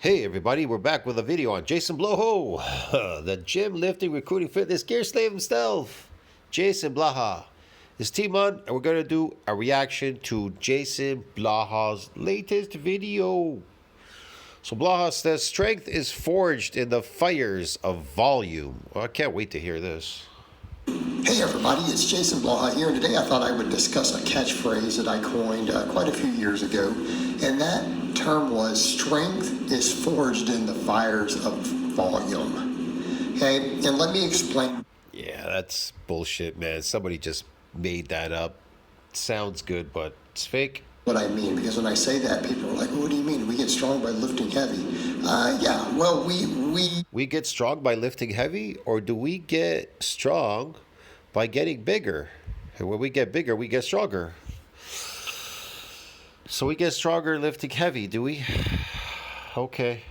Hey everybody, we're back with a video on Jason Bloho, the gym lifting recruiting fitness gear slave himself. Jason Blaha is team on, and we're going to do a reaction to Jason Blaha's latest video. So Blaha says, strength is forged in the fires of volume. Well, I can't wait to hear this. Hey everybody, it's Jason Blaha here, and today I thought I would discuss a catchphrase that I coined quite a few years ago, and that term was strength is forged in the fires of volume. Okay, and let me explain. Yeah, that's bullshit, man. Somebody just made that up. Sounds good, but it's fake. What I mean, because when I say that, people are like, "What do you mean? We get strong by lifting heavy?" Yeah, well, we get strong by lifting heavy, or do we get strong by getting bigger? And when we get bigger, we get stronger. So we get stronger lifting heavy, do we? Okay.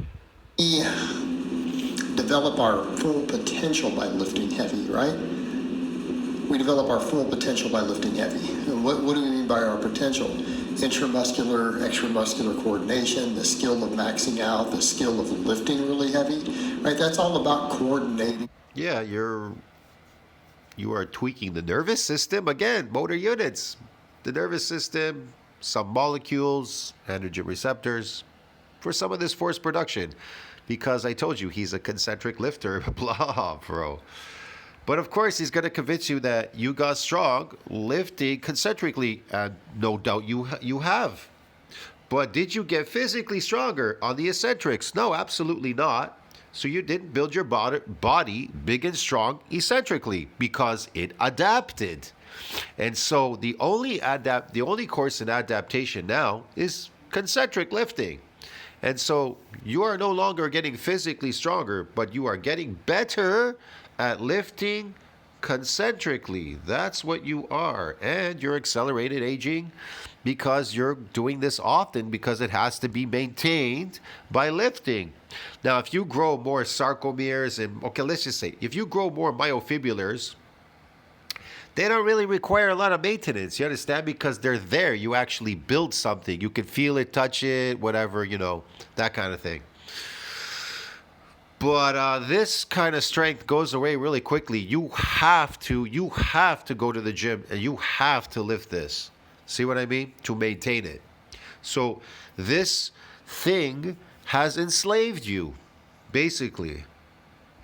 We develop our full potential by lifting heavy, right? We develop our full potential by lifting heavy. And what do we mean by our potential? Intramuscular, extramuscular coordination, the skill of maxing out, the skill of lifting really heavy, right? That's all about coordinating. Yeah, you are tweaking the nervous system. Again, motor units. The nervous system, some molecules, androgen receptors for some of this force production. Because I told you, he's a concentric lifter. Blah, bro. But of course, he's going to convince you that you got strong lifting concentrically, and no doubt you have. But did you get physically stronger on the eccentrics? No, absolutely not. So you didn't build your body big and strong eccentrically because it adapted. And so the only course in adaptation now is concentric lifting. And so you are no longer getting physically stronger, but you are getting better at lifting concentrically. That's what you are. And you're accelerated aging because you're doing this often because it has to be maintained by lifting. Now, if you grow more sarcomeres and, okay, let's just say, if you grow more myofibrillars, they don't really require a lot of maintenance. You understand? Because they're there. You actually build something. You can feel it, touch it, whatever, that kind of thing. But this kind of strength goes away really quickly. You have to go to the gym and you have to lift this. See what I mean? To maintain it. So this thing has enslaved you, basically.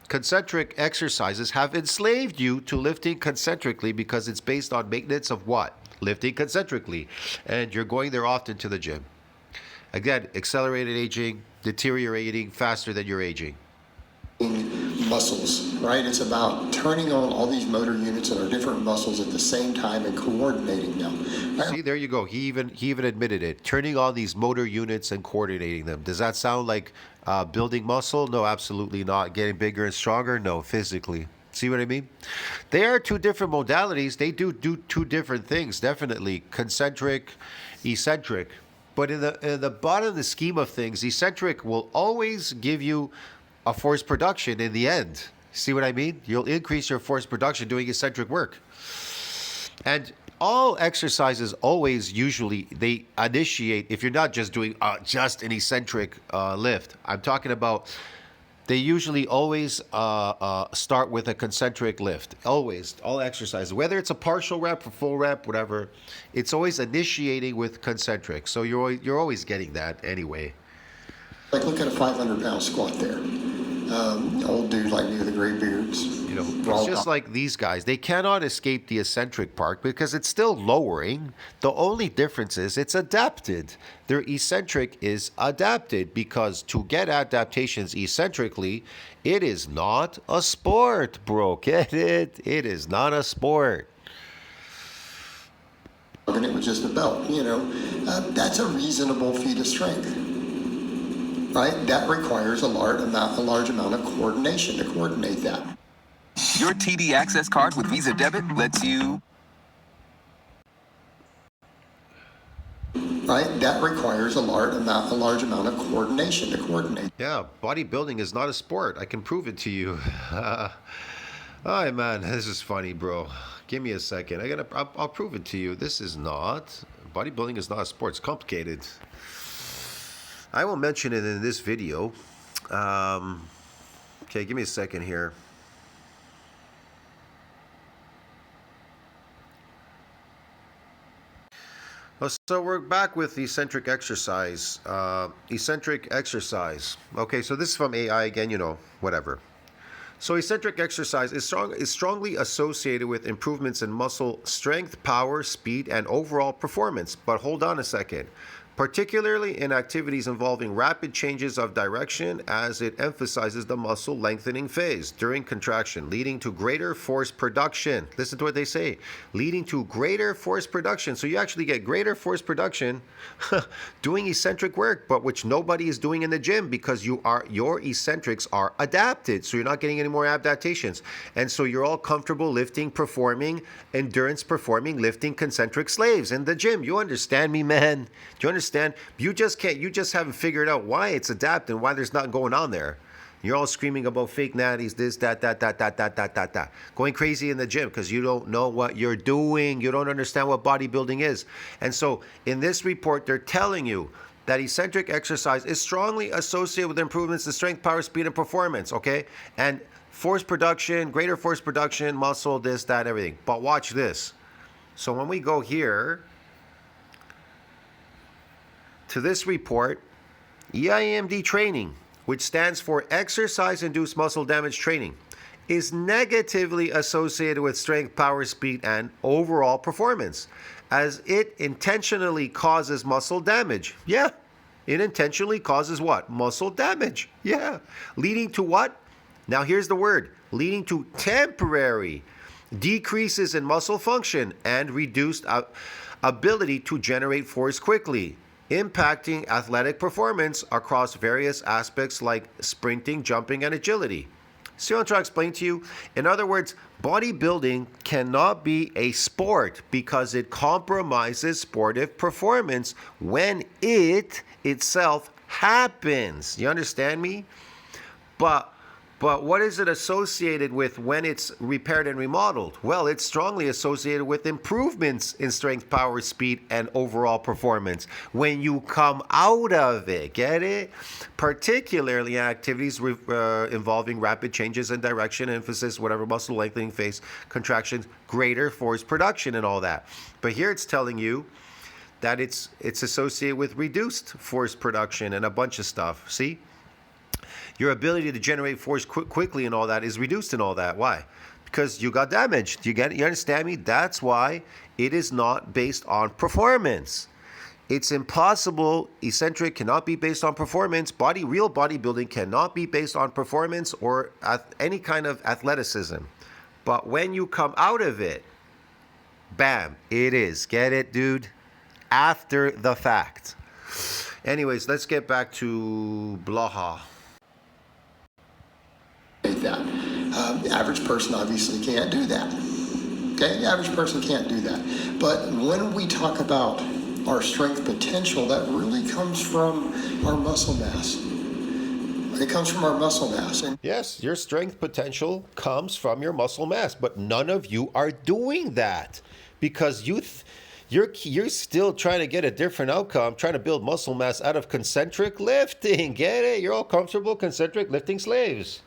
Concentric exercises have enslaved you to lifting concentrically because it's based on maintenance of what? Lifting concentrically. And you're going there often to the gym. Again, accelerated aging, deteriorating faster than you're aging. Muscles, right? It's about turning on all these motor units and our different muscles at the same time and coordinating them. Right? See, there you go. He even admitted it. Turning on these motor units and coordinating them. Does that sound like building muscle? No, absolutely not. Getting bigger and stronger? No, physically. See what I mean? They are two different modalities. They do two different things, definitely. Concentric, eccentric. But in the bottom of the scheme of things, eccentric will always give you a force production in the end. See what I mean? You'll increase your force production doing eccentric work. And all exercises always usually, they initiate, if you're not just doing just an eccentric lift, I'm talking about, they usually always start with a concentric lift. Always, all exercises, whether it's a partial rep or full rep, whatever, it's always initiating with concentric. So you're always getting that anyway. Like look at a 500-pound squat there. Old dude like me with the gray beards. It's just like these guys. They cannot escape the eccentric part because it's still lowering. The only difference is it's adapted. Their eccentric is adapted because to get adaptations eccentrically, it is not a sport, bro. Get it? It is not a sport. And it was just a belt, that's a reasonable feat of strength. Right? That requires a large amount of coordination to coordinate that. Your TD Access card with Visa Debit lets you... Right? That requires a large amount of coordination to coordinate. Yeah, bodybuilding is not a sport. I can prove it to you. Hi, man, this is funny, bro. Give me a second. I'll prove it to you. This is not... Bodybuilding is not a sport. It's complicated. I will mention it in this video. Okay, give me a second here. So we're back with eccentric exercise. Eccentric exercise. Okay, so this is from AI again, whatever. So eccentric exercise is strongly associated with improvements in muscle strength, power, speed, and overall performance. But hold on a second. Particularly in activities involving rapid changes of direction, as it emphasizes the muscle lengthening phase during contraction, leading to greater force production. Listen to what they say, leading to greater force production. So you actually get greater force production doing eccentric work, but which nobody is doing in the gym, because your eccentrics are adapted. So you're not getting any more adaptations. And so you're all comfortable lifting, performing, endurance performing, lifting concentric slaves in the gym. You understand me, man? Do you understand? You just haven't figured out why it's adapted and why there's nothing going on there. You're all screaming about fake natties, this, that, going crazy in the gym because you don't know what you're doing. You don't understand what bodybuilding is. And so in this report, they're telling you that eccentric exercise is strongly associated with improvements in strength, power, speed, and performance, okay? And force production, greater force production, muscle, this, that, everything. But watch this. So when we go here to this report, EIMD training, which stands for exercise-induced muscle damage training, is negatively associated with strength, power, speed, and overall performance, as it intentionally causes muscle damage. Yeah, it intentionally causes what? Muscle damage. Yeah, leading to what? Now here's the word, leading to temporary decreases in muscle function and reduced ability to generate force quickly, impacting athletic performance across various aspects like sprinting, jumping, and agility. See what I'm trying to explain to you? In other words, bodybuilding cannot be a sport because it compromises sportive performance when it itself happens. You understand me? But what is it associated with when it's repaired and remodeled? Well, it's strongly associated with improvements in strength, power, speed, and overall performance when you come out of it. Get it? Particularly activities involving rapid changes in direction, emphasis, whatever, muscle lengthening phase, contractions, greater force production, and all that. But here it's telling you that it's associated with reduced force production and a bunch of stuff. See? Your ability to generate force quickly and all that is reduced and all that. Why? Because you got damaged. You understand me? That's why it is not based on performance. It's impossible. Eccentric cannot be based on performance. Real bodybuilding cannot be based on performance or any kind of athleticism. But when you come out of it, bam, it is. Get it, dude? After the fact. Anyways, let's get back to Blaha. That. The average person obviously can't do that. Okay, the average person can't do that. But when we talk about our strength potential, that really comes from our muscle mass. It comes from our muscle mass. And yes, your strength potential comes from your muscle mass, but none of you are doing that because you're still trying to get a different outcome, trying to build muscle mass out of concentric lifting. Get it? You're all comfortable concentric lifting slaves.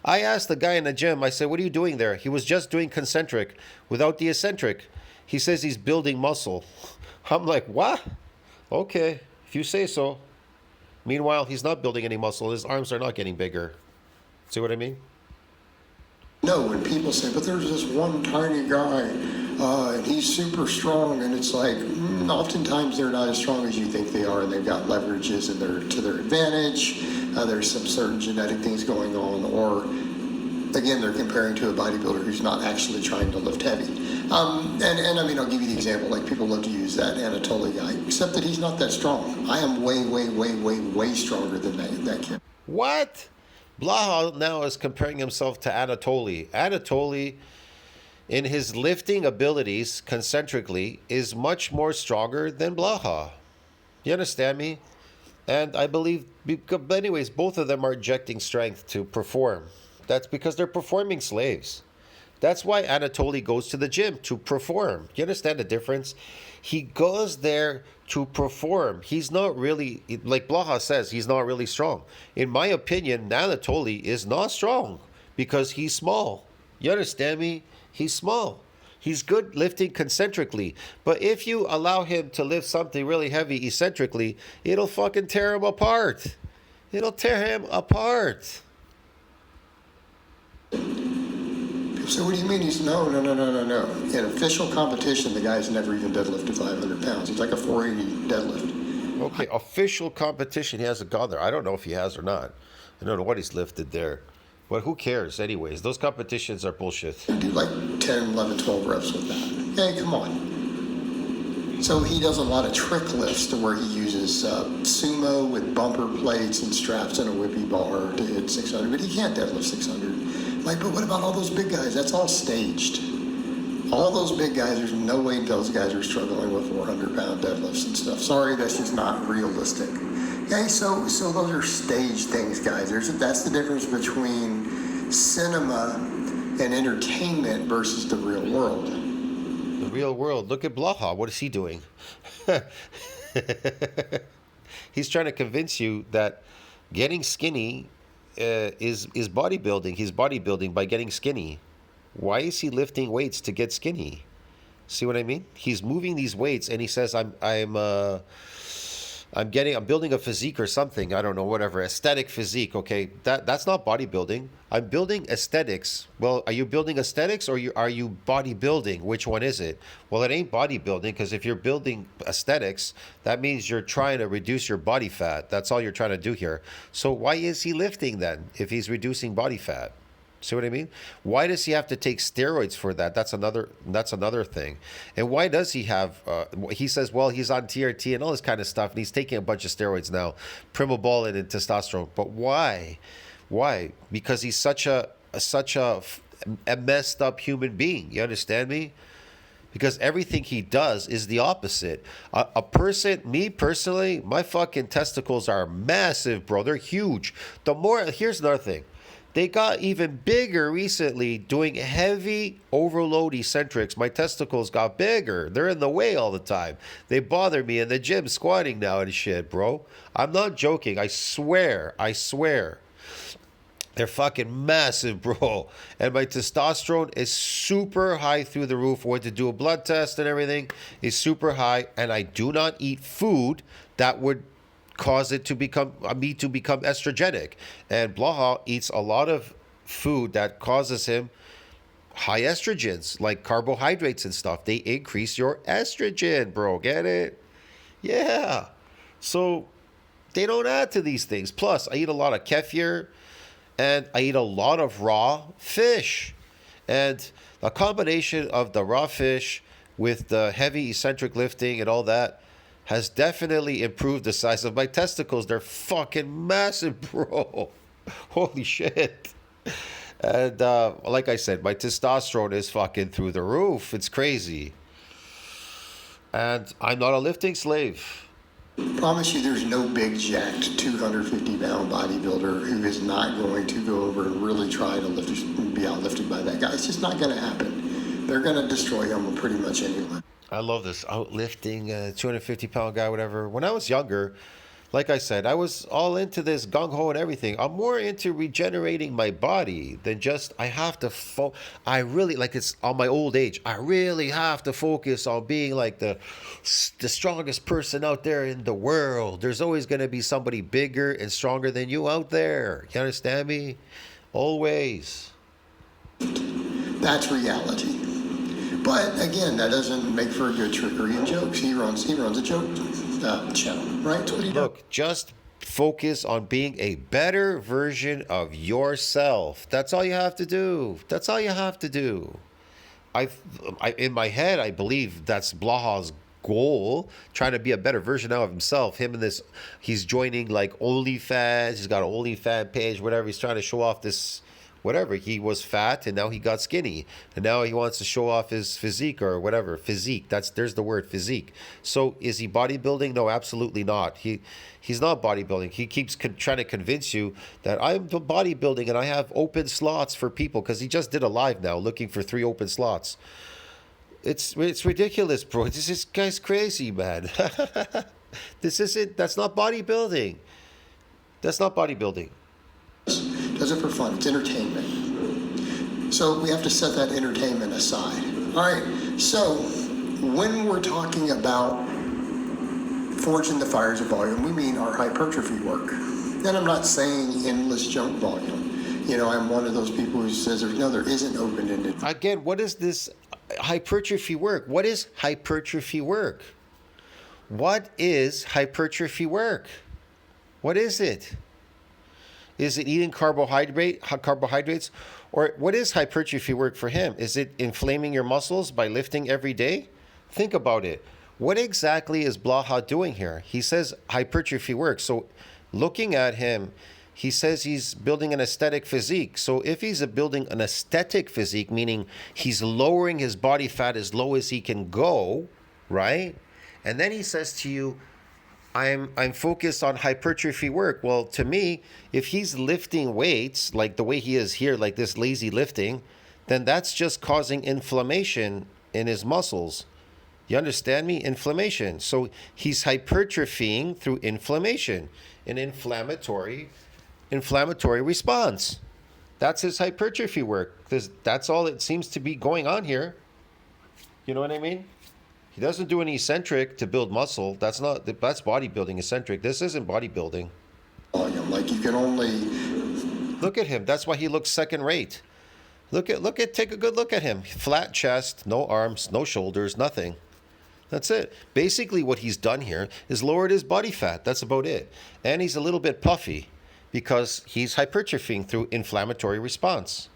I asked the guy in the gym, I said, what are you doing there? He was just doing concentric without the eccentric. He says he's building muscle. I'm like, what? Okay, if you say so. Meanwhile, he's not building any muscle. His arms are not getting bigger. See what I mean? No, when people say, but there's this one tiny guy, and he's super strong, and it's like, oftentimes they're not as strong as you think they are, and they've got leverages to their advantage. There's some certain genetic things going on, or again, they're comparing to a bodybuilder who's not actually trying to lift heavy. And I mean, I'll give you the example, like people love to use that Anatoly guy, except that he's not that strong. I am way stronger than that kid. What? Blaha now is comparing himself to Anatoly. Anatoly, in his lifting abilities, concentrically, is much more stronger than Blaha. You understand me? And I believe, but anyways, both of them are injecting strength to perform. That's because they're performing slaves. That's why Anatoly goes to the gym to perform. You understand the difference? He goes there to perform. He's not really, like Blaha says, he's not really strong. In my opinion, Anatoly is not strong because he's small. You understand me? He's small. He's good lifting concentrically. But if you allow him to lift something really heavy eccentrically, it'll fucking tear him apart. It'll tear him apart. So what do you mean he's no. In official competition, the guy's never even deadlifted 500 pounds. He's like a 480 deadlift. Okay, official competition, he hasn't gone there. I don't know if he has or not. I don't know what he's lifted there. But who cares anyways? Those competitions are bullshit. You do like 10, 11, 12 reps with that. Hey, come on. So he does a lot of trick lifts to where he uses sumo with bumper plates and straps and a whippy bar to hit 600, but he can't deadlift 600. Like, but what about all those big guys? That's all staged. All those big guys, there's no way those guys are struggling with 400-pound deadlifts and stuff. Sorry, that's just not realistic. Okay, so those are staged things, guys. That's the difference between cinema and entertainment versus the real world. The real world. Look at Blaha. What is he doing? He's trying to convince you that getting skinny is bodybuilding. He's bodybuilding by getting skinny. Why is he lifting weights to get skinny? See what I mean? He's moving these weights and he says, I'm building a physique or something. I don't know, whatever. Aesthetic physique. Okay, that's not bodybuilding. I'm building aesthetics. Well, are you building aesthetics or are you bodybuilding? Which one is it? Well, it ain't bodybuilding because if you're building aesthetics, that means you're trying to reduce your body fat. That's all you're trying to do here. So why is he lifting then if he's reducing body fat? See what I mean? Why does he have to take steroids for that? That's another thing. And why does he have? He says, well, he's on TRT and all this kind of stuff, and he's taking a bunch of steroids now, primobolan and testosterone. But why? Why? Because he's such a messed up human being. You understand me? Because everything he does is the opposite. A person, me personally, my fucking testicles are massive, bro. They're huge. Here's another thing. They got even bigger recently doing heavy overload eccentrics. My testicles got bigger. They're in the way all the time. They bother me in the gym squatting now and shit, bro. I'm not joking. I swear. They're fucking massive, bro. And my testosterone is super high through the roof. Went to do a blood test and everything. It's super high. And I do not eat food that would cause it to become estrogenic. And Blaha eats a lot of food that causes him high estrogens, like carbohydrates and stuff. They increase your estrogen, bro. Get it? Yeah. So they don't add to these things. Plus, I eat a lot of kefir and I eat a lot of raw fish. And a combination of the raw fish with the heavy eccentric lifting and all that has definitely improved the size of my testicles. They're fucking massive, bro. Holy shit. And like I said, my testosterone is fucking through the roof. It's crazy. And I'm not a lifting slave. Promise you there's no big jacked 250-pound bodybuilder who is not going to go over and really try to be outlifted by that guy. It's just not going to happen. They're going to destroy him pretty much anyway. I love this outlifting 250-pound guy, whatever. When I was younger, like I said, I was all into this gung-ho and everything. I'm more into regenerating my body than just I have to I really, like it's on my old age, I really have to focus on being like the strongest person out there in the world. There's always going to be somebody bigger and stronger than you out there. You understand me? Always. That's reality. But again, that doesn't make for a good trickery and jokes. He runs a joke channel, right? That's what he does. Look, just focus on being a better version of yourself. That's all you have to do. That's all you have to do. In my head, I believe that's Blaha's goal, trying to be a better version now of himself. He's joining like OnlyFans. He's got an OnlyFans page, whatever. He's trying to show off this whatever. He was fat and now he got skinny, and now he wants to show off his physique or whatever. Physique. There's the word physique. So is he bodybuilding? No, absolutely not. He's not bodybuilding. He keeps trying to convince you that I'm bodybuilding and I have open slots for people, because he just did a live now looking for 3 open slots. It's ridiculous, bro. This guy's crazy, man. That's not bodybuilding. That's not bodybuilding. Does it for fun. It's entertainment. So we have to set that entertainment aside. All right. So when we're talking about forging the fires of volume, we mean our hypertrophy work. And I'm not saying endless jump volume. You know, I'm one of those people who says there isn't open-ended. Again, what is this hypertrophy work? What is hypertrophy work? What is hypertrophy work? What is it? Is it eating carbohydrates? Or what is hypertrophy work for him? Is it inflaming your muscles by lifting every day? Think about it. What exactly is Blaha doing here? He says hypertrophy work. So looking at him, he says he's building an aesthetic physique. So if he's building an aesthetic physique, meaning he's lowering his body fat as low as he can go, right? And then he says to you, I'm focused on hypertrophy work. Well, to me, if he's lifting weights like the way he is here, like this lazy lifting, then that's just causing inflammation in his muscles. You understand me? Inflammation. So he's hypertrophying through inflammation, an inflammatory response. That's his hypertrophy work. That's all it seems to be going on here. You know what I mean? He doesn't do an eccentric to build muscle. That's bodybuilding eccentric. This isn't bodybuilding. Like you can only look at him. That's why he looks second rate. Take a good look at him. Flat chest, no arms, no shoulders, nothing. That's it. Basically what he's done here is lowered his body fat. That's about it. And he's a little bit puffy because he's hypertrophying through inflammatory response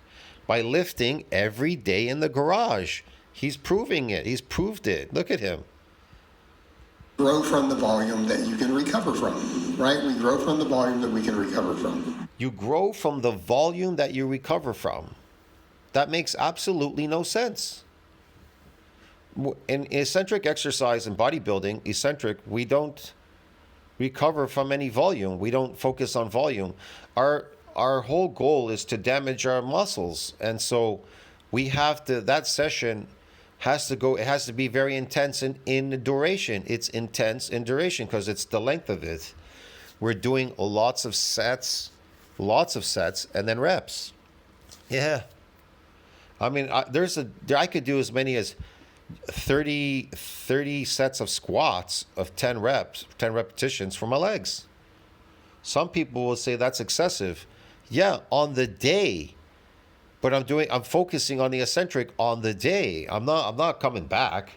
by lifting every day in the garage. He's proving it. He's proved it. Look at him. Grow from the volume that you can recover from, right? We grow from the volume that we can recover from. You grow from the volume that you recover from. That makes absolutely no sense. In eccentric exercise and bodybuilding, we don't recover from any volume. We don't focus on volume. Our whole goal is to damage our muscles. And so that session has to be very intense in duration. It's intense in duration because it's the length of it. We're doing lots of sets, and then reps. Yeah. I mean, I could do as many as 30 sets of squats of 10 repetitions for my legs. Some people will say that's excessive. Yeah, on the day. But I'm focusing on the eccentric on the day. I'm not coming back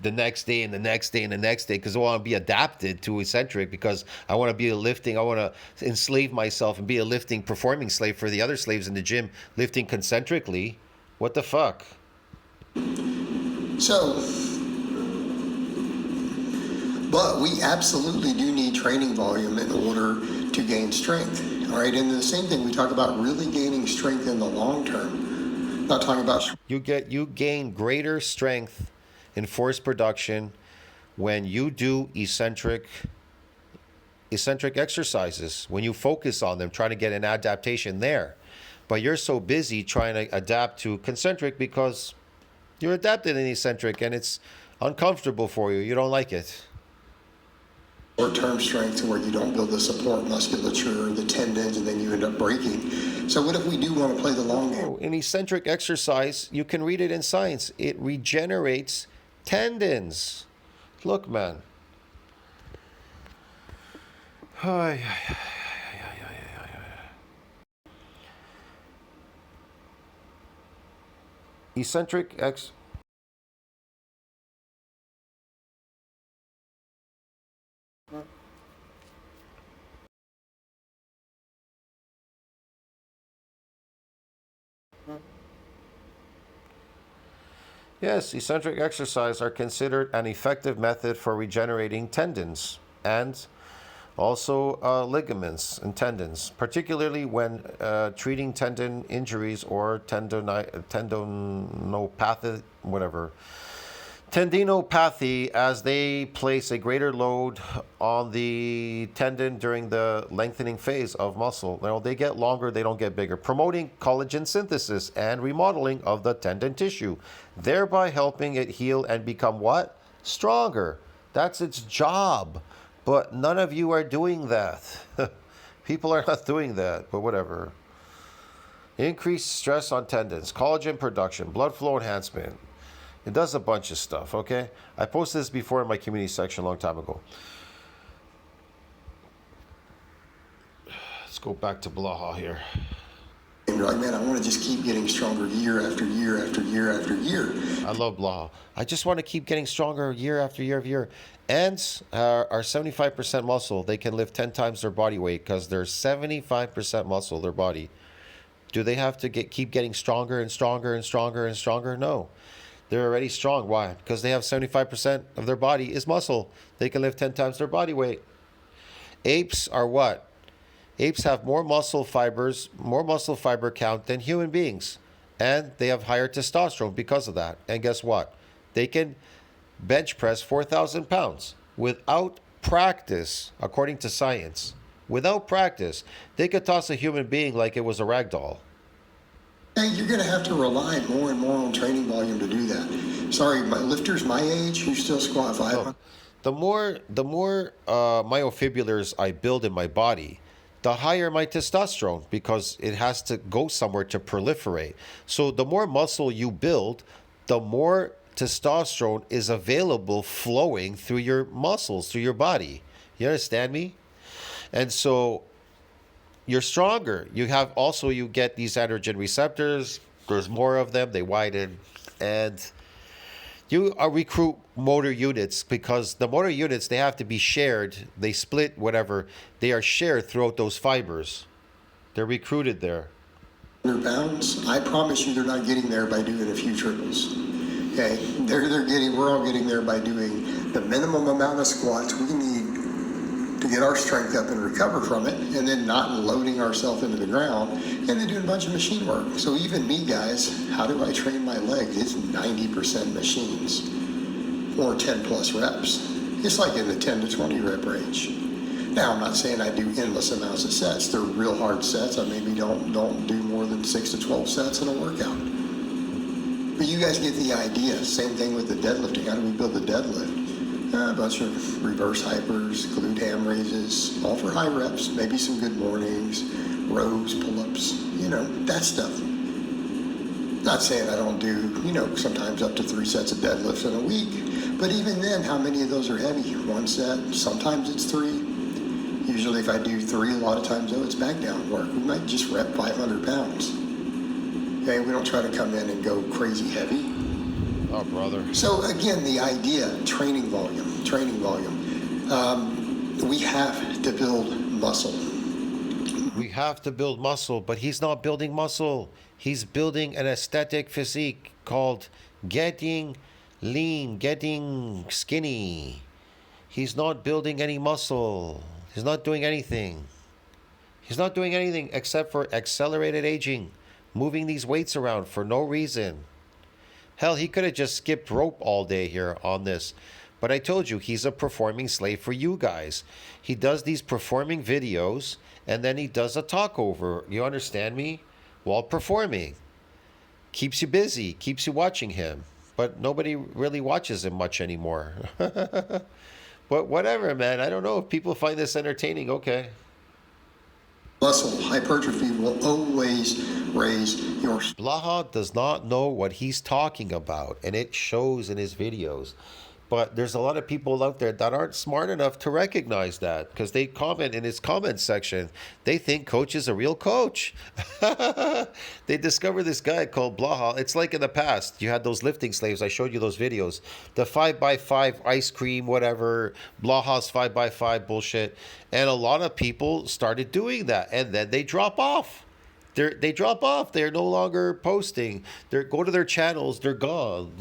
the next day and the next day and the next day because I want to be adapted to eccentric, because I want to be I want to enslave myself and be a lifting performing slave for the other slaves in the gym lifting concentrically. What the fuck? So, but we absolutely do need training volume in order to gain strength. All right, and the same thing, we talk about really gaining strength in the long term. Not talking about you gain greater strength in force production when you do eccentric exercises, when you focus on them, trying to get an adaptation there. But you're so busy trying to adapt to concentric because you're adapted in eccentric and it's uncomfortable for you. You don't like it. short-term strength to where you don't build the support musculature, the tendons, and then you end up breaking. So what if we do want to play the long game? In eccentric exercise, you can read it in science. It regenerates tendons. Look, man. Eccentric X. Yes, eccentric exercise are considered an effective method for regenerating tendons and Also, ligaments and tendons, particularly when treating tendon injuries or tendinopathy, whatever. Tendinopathy, as they place a greater load on the tendon during the lengthening phase of muscle. Now, they get longer, they don't get bigger. Promoting collagen synthesis and remodeling of the tendon tissue, thereby helping it heal and become what? Stronger. That's its job. But none of you are doing that. People are not doing that, but whatever. Increased stress on tendons, collagen production, blood flow enhancement. It does a bunch of stuff, okay? I posted this before in my community section a long time ago. Let's go back to Blaha here. And you're like, man, I want to just keep getting stronger year after year after year after year. I love Blaha. I just want to keep getting stronger year after year after year. Ants are 75% muscle. They can lift 10 times their body weight because they're 75% muscle, their body. Do they have to keep getting stronger and stronger and stronger and stronger? No. They're already strong. Why? Because they have 75% of their body is muscle. They can lift 10 times their body weight. Apes are what? Apes have more muscle fiber count than human beings. And they have higher testosterone because of that. And guess what? They can bench press 4,000 pounds without practice, according to science. Without practice, they could toss a human being like it was a rag doll. Hey, you're going to have to rely more and more on training volume to do that. Sorry, my lifters my age who still squat 500. The more myofibulars I build in my body, the higher my testosterone, because it has to go somewhere to proliferate. So the more muscle you build, the more testosterone is available flowing through your muscles, through your body. You understand me? And so you're stronger. You get these androgen receptors. There's more of them. They widen. And you recruit motor units, because the motor units, they have to be shared. They split, whatever. They are shared throughout those fibers. They're recruited there. Pounds, I promise you they're not getting there by doing a few triples. Okay, we're all getting there by doing the minimum amount of squats we need to get our strength up and recover from it, and then not loading ourselves into the ground, and then doing a bunch of machine work. So even me, guys, how do I train my legs? It's 90% machines, or 10 plus reps. It's like in the 10 to 20 rep range. Now, I'm not saying I do endless amounts of sets. They're real hard sets. I maybe don't do more than 6 to 12 sets in a workout. But you guys get the idea. Same thing with the deadlifting. How do we build the deadlift? A bunch of reverse hypers, glute ham raises, all for high reps, maybe some good mornings, rows, pull-ups, that stuff. Not saying I don't do, sometimes up to 3 sets of deadlifts in a week. But even then, how many of those are heavy? 1 set, sometimes it's 3. Usually if I do 3, a lot of times, though, it's back down work. We might just rep 500 pounds. Okay, we don't try to come in and go crazy heavy. Oh, brother. So again, the idea, training volume. We have to build muscle. We have to build muscle, but he's not building muscle. He's building an aesthetic physique called getting lean, getting skinny. He's not building any muscle. He's not doing anything. He's not doing anything except for accelerated aging, moving these weights around for no reason. Hell, he could have just skipped rope all day here on this. But I told you, he's a performing slave for you guys. He does these performing videos, and then he does a talk over. You understand me? While performing. Keeps you busy, keeps you watching him. But nobody really watches him much anymore. But whatever, man. I don't know if people find this entertaining. Okay. Muscle hypertrophy will always raise your... Blaha does not know what he's talking about, and it shows in his videos. But there's a lot of people out there that aren't smart enough to recognize that, because they comment in his comment section. They think coach is a real coach. They discover this guy called Blaha. It's like in the past, you had those lifting slaves. I showed you those videos. The 5x5 ice cream, whatever, Blaha's 5x5 bullshit. And a lot of people started doing that, and then they drop off. They drop off. They're no longer posting. They go to their channels. They're gone.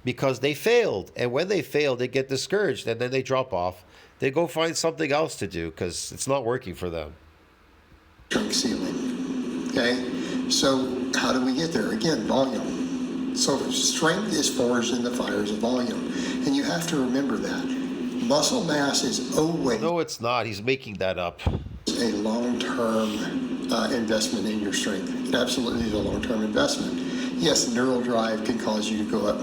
Because they failed. And when they fail, they get discouraged, and then they drop off. they go find something else to do because it's not working for them. Strength ceiling. Okay? So how do we get there? Again, volume. So strength is forged in the fires of volume. And you have to remember that. Muscle mass is always No, it's not. He's making that up. a long-term investment in your strength. It absolutely is a long-term investment. Yes, neural drive can cause you to go up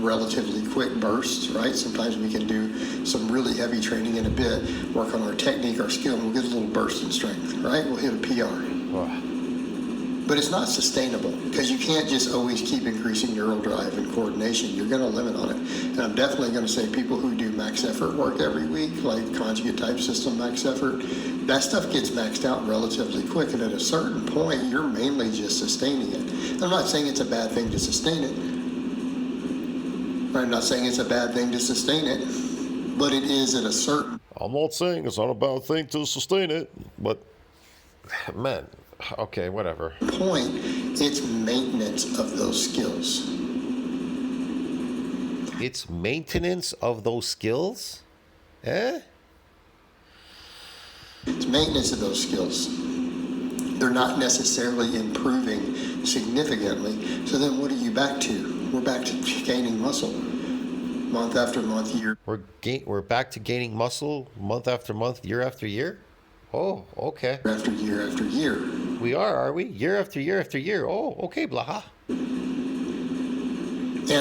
relatively quick bursts, right? Sometimes we can do some really heavy training in a bit, work on our technique, our skill, and we'll get a little burst in strength, right? We'll hit a PR. But it's not sustainable because you can't just always keep increasing neural drive and coordination. You're going to limit on it. And I'm definitely going to say people who do max effort work every week, like conjugate type system max effort, that stuff gets maxed out relatively quick. And at a certain point, you're mainly just sustaining it. I'm not saying it's a bad thing to sustain it. I'm not saying it's a bad thing to sustain it, but it is at a certain. I'm not saying it's not a bad thing to sustain it, but man, okay, whatever. Point, it's maintenance of those skills. It's maintenance of those skills? Eh? It's maintenance of those skills. They're not necessarily improving significantly. So then what are you back to? We're back to gaining muscle. Month after month, year. We're back to gaining muscle month after month, year after year? Oh, okay. After year after year. We are we? Year after year after year. Oh, okay, Blaha. And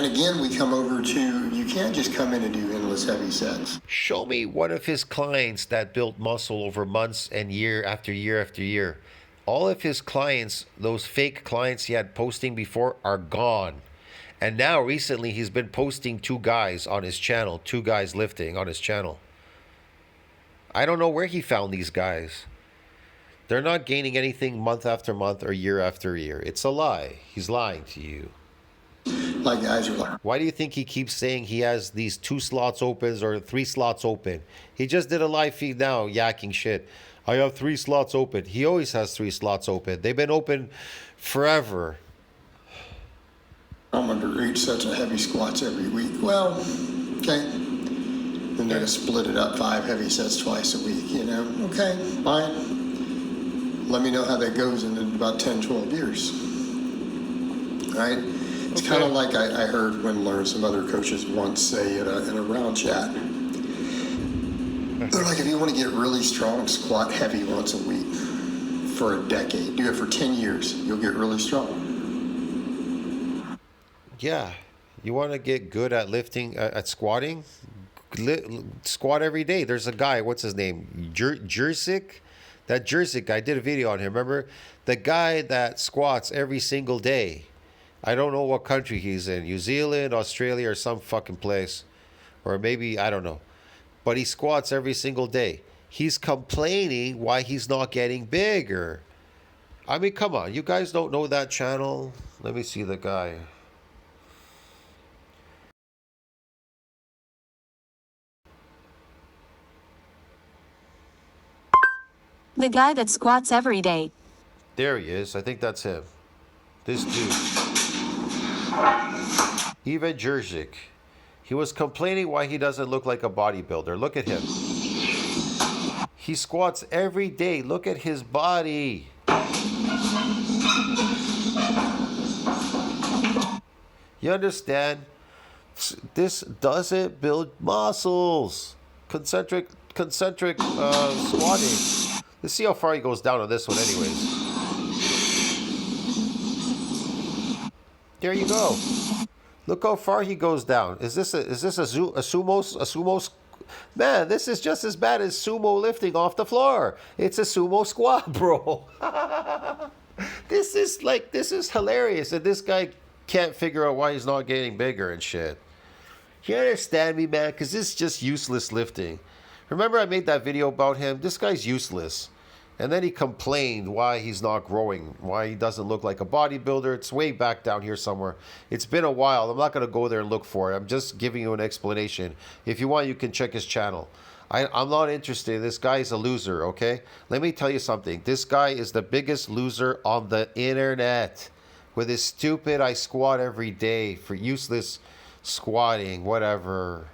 again, we come over to, you can't just come in and do endless heavy sets. Show me one of his clients that built muscle over months and year after year after year. All of his clients, those fake clients he had posting before, are gone. And now recently he's been posting two guys on his channel, two guys lifting on his channel. I don't know where he found these guys. They're not gaining anything month after month or year after year. It's a lie. He's lying to you. Like guys are like, Why do you think he keeps saying he has these 2 slots open or 3 slots open? He just did a live feed now yakking shit. I have 3 slots open. He always has 3 slots open. They've been open forever. I'm under 8 sets of heavy squats every week. Well, okay. Then they're going to split it up 5 heavy sets twice a week, you know? Okay, fine. Let me know how that goes in about 10, 12 years. Right? It's kind of like I heard when learned some other coaches once say in a round chat. They're like, if you want to get really strong, squat heavy once a week for a decade. Do it for 10 years. You'll get really strong. Yeah. You want to get good at lifting, at squatting? Squat every day. There's a guy, what's his name? Jersic? That Jersic guy, I did a video on him, remember? The guy that squats every single day. I don't know what country he's in. New Zealand, Australia, or some fucking place. Or maybe, I don't know. But he squats every single day. He's complaining why he's not getting bigger. I mean, come on. You guys don't know that channel? Let me see the guy. The guy that squats every day. There he is. I think that's him. This dude. Ivan Jersic. He was complaining why he doesn't look like a bodybuilder. Look at him. He squats every day. Look at his body. You understand? This doesn't build muscles. Concentric squatting. Let's see how far he goes down on this one anyways. There you go. Look how far he goes down. Is this a sumo? Man, this is just as bad as sumo lifting off the floor. It's a sumo squat, bro. This is hilarious. And this guy can't figure out why he's not getting bigger and shit. You understand me, man? Because this is just useless lifting. Remember I made that video about him? This guy's useless. And then he complained why he's not growing, why he doesn't look like a bodybuilder. It's way back down here somewhere. It's been a while. I'm not going to go there and look for it. I'm just giving you an explanation. If you want, you can check his channel. I'm not interested. This guy is a loser, okay? Let me tell you something. This guy is the biggest loser on the internet. With his stupid, I squat every day for useless squatting, whatever.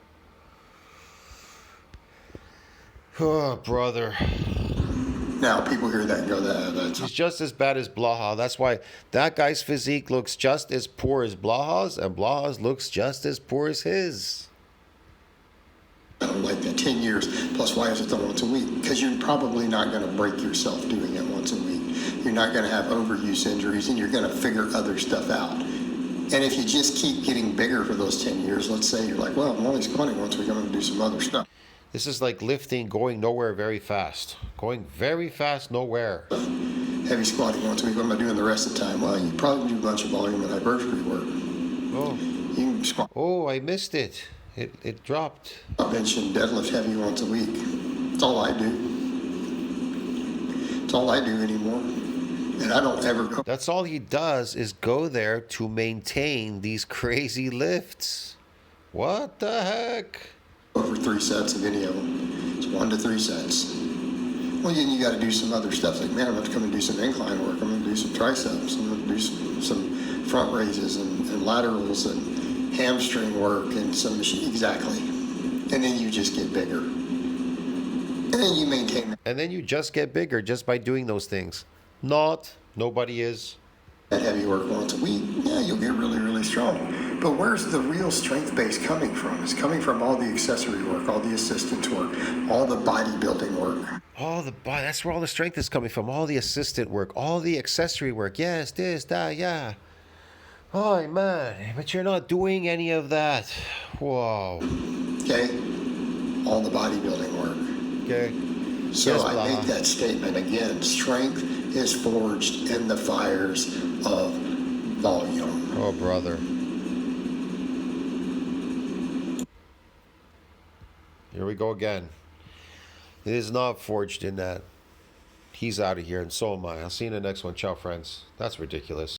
Oh, brother. Now, people hear that and go, that's He's just as bad as Blaha. That's why that guy's physique looks just as poor as Blaha's, and Blaha's looks just as poor as his. I don't like that. 10 years plus, why is it done once a week? Because you're probably not going to break yourself doing it once a week. You're not going to have overuse injuries, and you're going to figure other stuff out. And if you just keep getting bigger for those 10 years, let's say you're like, well, I'm only squatting once a week, I'm going to do some other stuff. This is like lifting going nowhere very fast. Going very fast nowhere. Heavy squatting once a week, what am I doing the rest of the time? Well, you probably do a bunch of volume and hypertrophy work. Oh, You can squat, oh, I missed it. It dropped. bench, and deadlift heavy once a week. That's all I do. That's all I do anymore. And I don't ever go That's all he does is go there to maintain these crazy lifts. What the heck? over 3 sets of any of them. It's 1 to 3 sets. Well, then you got to do some other stuff. Like, man, I'm going to come and do some incline work. I'm going to do some triceps. I'm going to do some front raises and laterals and hamstring work and some machine. Exactly. And then you just get bigger. And then you maintain And then you just get bigger just by doing those things. Nobody is. that heavy work once a week. Yeah, you'll get really, really strong. But where's the real strength base coming from? It's coming from all the accessory work, all the assistance work, all the bodybuilding work. That's where all the strength is coming from. All the assistant work, all the accessory work. Yes, this, that, yeah. Oh, man. But you're not doing any of that. Whoa. Okay? All the bodybuilding work. Okay. So Yes, I Blaha. make that statement again. Strength is forged in the fires of volume. Oh, brother. Here we go again. It is not forged in that. He's out of here, and so am I. I'll see you in the next one. Ciao, friends. That's ridiculous.